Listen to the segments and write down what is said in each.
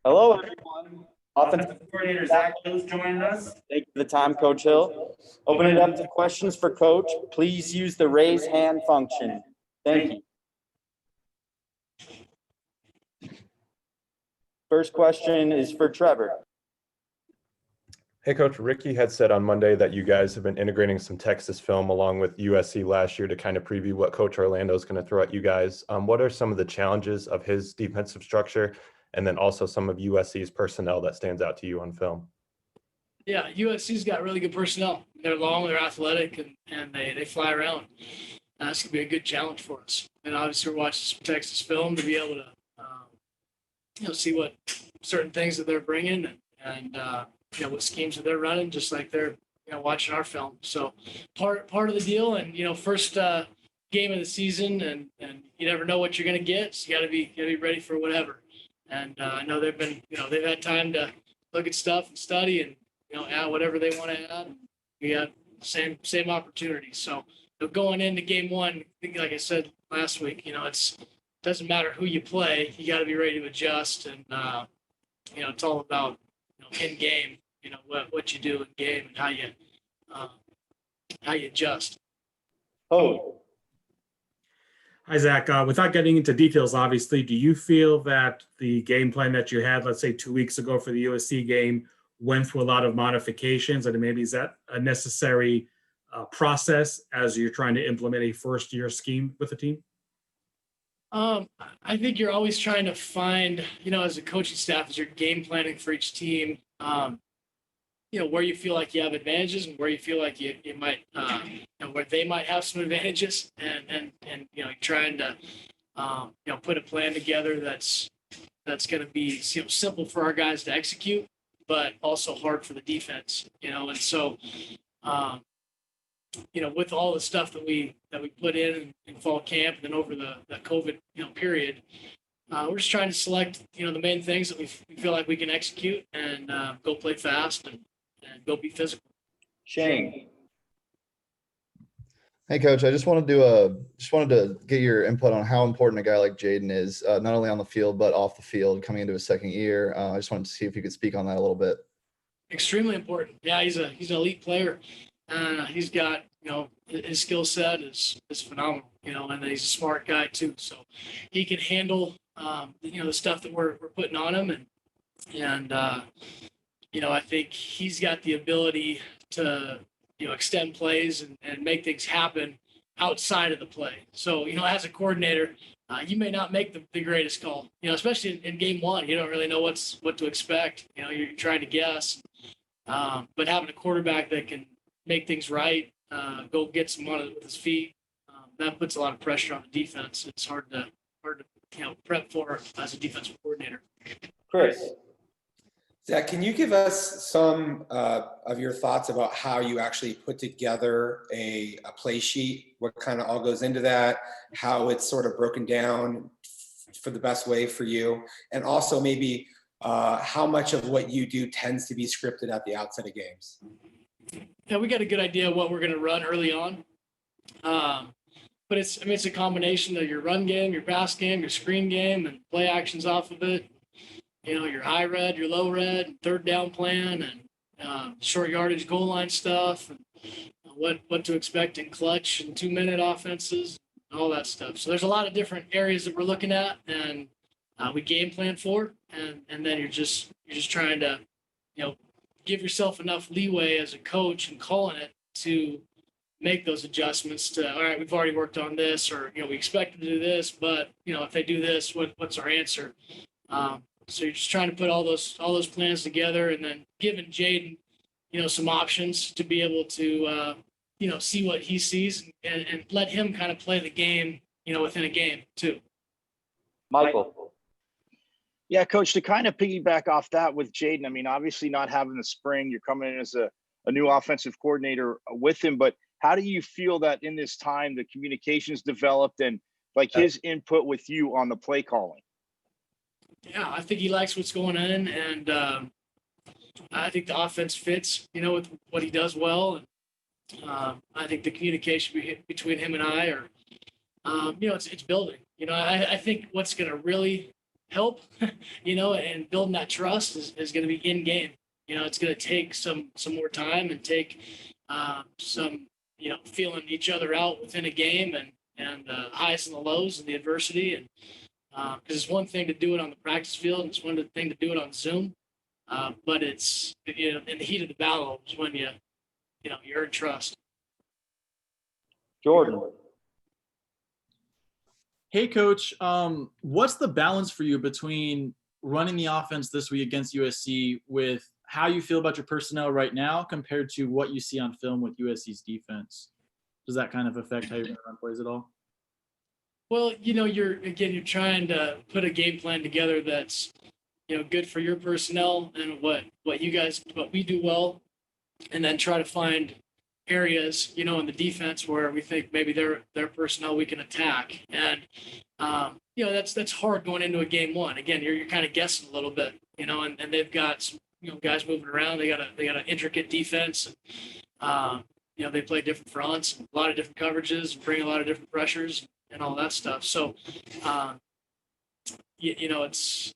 Hello, everyone. Offensive coordinator Zak Hill is joining us. Thank you for the time, Coach Hill. Open it up to questions for Coach. Please use the raise hand function. Thank you. First question is for Trevor. Hey, Coach. Ricky had said on Monday that you guys have been integrating some Texas film along with USC last year to kind of preview what Coach Orlando is going to throw at you guys. What are some of the challenges of his defensive structure, and then also some of USC's personnel that stands out to you on film? Yeah, USC's got really good personnel. They're long, they're athletic, and they fly around. That's going to be a good challenge for us. And obviously, we're watching some Texas film to be able to see what certain things that they're bringing and what schemes that they're running, just like they're watching our film. So part of the deal, and first game of the season, and you never know what you're going to get. So you got to be ready for whatever. And I know they've had time to look at stuff and study and add whatever they want to add. We got same opportunity. So going into game one, like I said last week, it doesn't matter who you play, you got to be ready to adjust, and it's all about in game, what you do in game and how you adjust. Oh, Hi, Zach. Without getting into details, obviously, do you feel that the game plan that you had, let's say 2 weeks ago for the USC game, went through a lot of modifications, and maybe is that a necessary process as you're trying to implement a first-year scheme with the team? I think you're always trying to find, as a coaching staff, as you're game planning for each team, where you feel like you have advantages and where you feel like you might, where they might have some advantages, and trying to, put a plan together that's going to be simple for our guys to execute, but also hard for the defense, and so. With all the stuff that we put in fall camp and then over the COVID period, we're just trying to select the main things that we feel like we can execute and go play fast and go be physical. Shane. Hey, Coach. I just wanted to get your input on how important a guy like Jaden is, not only on the field but off the field, coming into his second year. I just wanted to see if you could speak on that a little bit. Extremely important. Yeah, he's an elite player. He's got, his skill set is phenomenal, and he's a smart guy too. So he can handle, the stuff that we're putting on him. And I think he's got the ability to, extend plays and make things happen outside of the play. So, as a coordinator, you may not make the greatest call, especially in game one. You don't really know what to expect. You're trying to guess. But having a quarterback that can make things right, go get some on it with his feet, that puts a lot of pressure on the defense. It's hard to prep for as a defensive coordinator. Chris. Zach, can you give us some of your thoughts about how you actually put together a play sheet? What kind of all goes into that? How it's sort of broken down for the best way for you? And also maybe how much of what you do tends to be scripted at the outset of games? Yeah, we got a good idea of what we're going to run early on. But it's a combination of your run game, your pass game, your screen game, and play actions off of it. Your high red, your low red, third down plan, and short yardage goal line stuff, and what to expect in clutch and 2-minute offenses, all that stuff. So there's a lot of different areas that we're looking at, and we game plan for, and then you're just trying to, give yourself enough leeway as a coach and calling it to make those adjustments to, all right, we've already worked on this, or, we expect them to do this, but, if they do this, what's our answer? So you're just trying to put all those plans together, and then giving Jaden, some options to be able to, see what he sees and let him kind of play the game, within a game too. Michael. Yeah, Coach, to kind of piggyback off that with Jaden, I mean, obviously not having the spring, you're coming in as a new offensive coordinator with him, but how do you feel that in this time the communication's developed and like his input with you on the play calling? Yeah, I think he likes what's going on, and I think the offense fits, with what he does well. And I think the communication between him and I are, it's building. I think what's going to really help, and building that trust is going to be in game. It's going to take some more time and take some, feeling each other out within a game and the highs and the lows and the adversity. And because it's one thing to do it on the practice field, and it's one thing to do it on Zoom. But it's, in the heat of the battle is when you earn trust. Jordan. Hey, Coach, what's the balance for you between running the offense this week against USC with how you feel about your personnel right now compared to what you see on film with USC's defense? Does that kind of affect how you're going to run plays at all? Well, you're trying to put a game plan together that's, good for your personnel and what we do well, and then try to find areas, in the defense where we think maybe their personnel we can attack. And, that's hard going into a game one. Again, you're kind of guessing a little bit, and they've got some, guys moving around. They got an intricate defense. They play different fronts, a lot of different coverages, bring a lot of different pressures and all that stuff. So, it's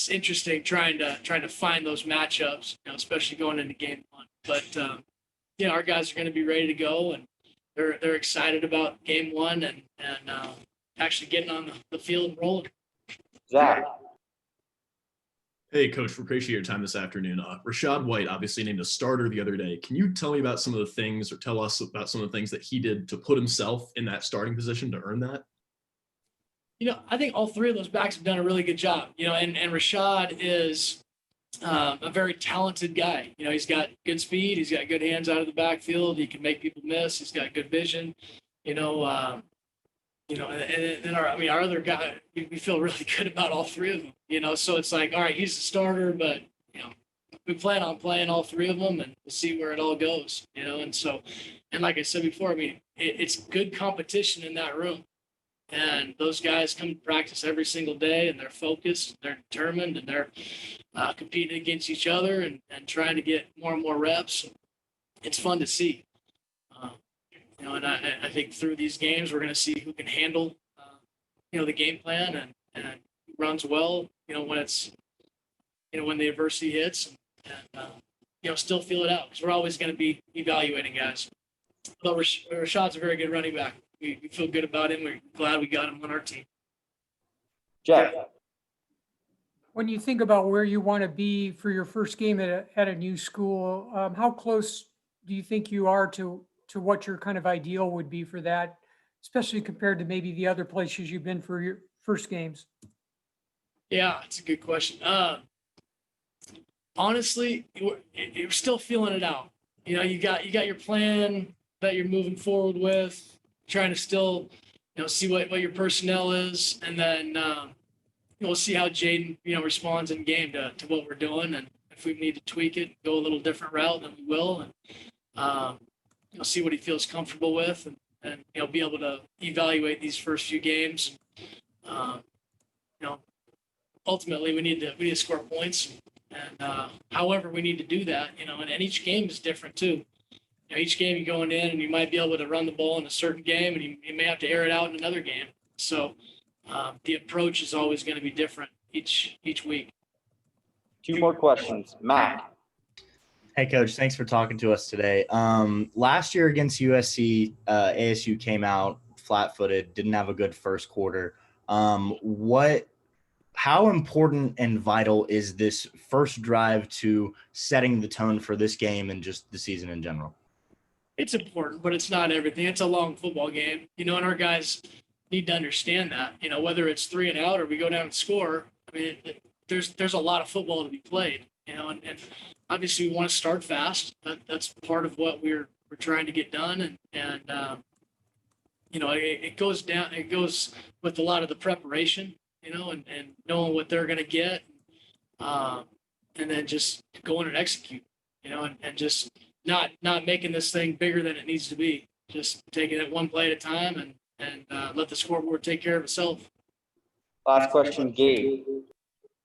interesting trying to find those matchups, especially going into game one. But our guys are going to be ready to go, and they're excited about game one and actually getting on the field and rolling. Zach. Hey, Coach, we appreciate your time this afternoon. Rashaad White obviously named a starter the other day. Can you tell me about some of the things, or tell us about some of the things that he did to put himself in that starting position to earn that? I think all three of those backs have done a really good job. And Rashaad is a very talented guy. He's got good speed. He's got good hands out of the backfield. He can make people miss. He's got good vision. And then our other guy, we feel really good about all three of them. So it's like, all right, he's a starter, but we plan on playing all three of them and we'll see where it all goes. And so, and like I said before, it's good competition in that room. And those guys come to practice every single day, and they're focused, they're determined, and they're competing against each other and trying to get more and more reps. It's fun to see. And I think through these games, we're going to see who can handle, the game plan and runs well, when it's, when the adversity hits, and still feel it out, because we're always going to be evaluating guys. But Rashaad's a very good running back. We feel good about him. We're glad we got him on our team. Jeff. When you think about where you want to be for your first game at a new school, how close do you think you are to what your kind of ideal would be for that, especially compared to maybe the other places you've been for your first games? Yeah, it's a good question. Honestly, you're still feeling it out. You got your plan that you're moving forward with, trying to still, see what your personnel is, and then we'll see how Jaden, responds in game to what we're doing, and if we need to tweak it, go a little different route, then we will, and see what he feels comfortable with, and be able to evaluate these first few games. Ultimately we need to score points, and however we need to do that, and each game is different too. Each game you're going in, and you might be able to run the ball in a certain game, and you may have to air it out in another game. So the approach is always going to be different each week. 2 more questions. Matt. Hey, Coach, thanks for talking to us today. Last year against USC, ASU came out flat-footed, didn't have a good first quarter. How important and vital is this first drive to setting the tone for this game and just the season in general? It's important, but it's not everything. It's a long football game, and our guys need to understand that, whether it's 3 and out or we go down and score, there's a lot of football to be played, and obviously we want to start fast. That's part of what we're trying to get done. And it goes with a lot of the preparation, and knowing what they're going to get, and then just going and execute, and just not making this thing bigger than it needs to be. Just taking it one play at a time and let the scoreboard take care of itself. Last question, Gabe.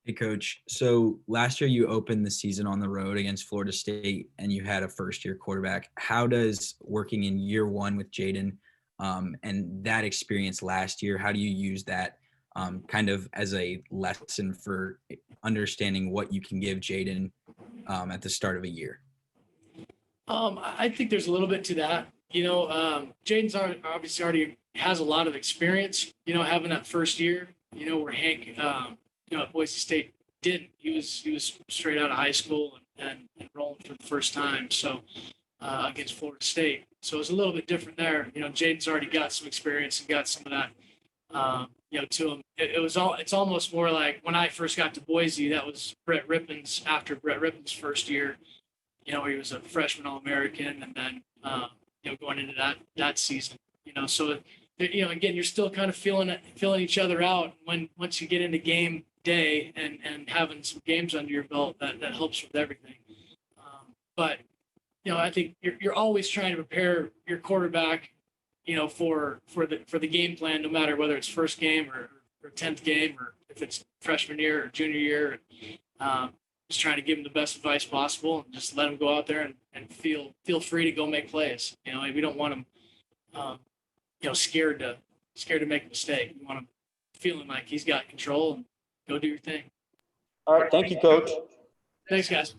Hey, Coach. So last year you opened the season on the road against Florida State, and you had a first-year quarterback. How does working in year one with Jaden and that experience last year, how do you use that kind of as a lesson for understanding what you can give Jaden at the start of a year? I think there's a little bit to that. Jaden's obviously already has a lot of experience, having that first year, where Hank, at Boise State didn't. He was straight out of high school and enrolling for the first time. So against Florida State. So it's a little bit different there. Jaden's already got some experience and got some of that, to him. It's almost more like when I first got to Boise, that was Brett Rippon's, after Brett Rippon's first year, he was a freshman All-American, and then, going into that season, so, again, you're still kind of feeling each other out once you get into game day and having some games under your belt, that helps with everything. But, I think you're always trying to prepare your quarterback, for the game plan, no matter whether it's first game or 10th game, or if it's freshman year or junior year. Just trying to give them the best advice possible and just let them go out there and feel free to go make plays. We don't want them, scared to make a mistake. We want him feeling like he's got control and go do your thing. All right. Thank you, Coach. Thanks, guys.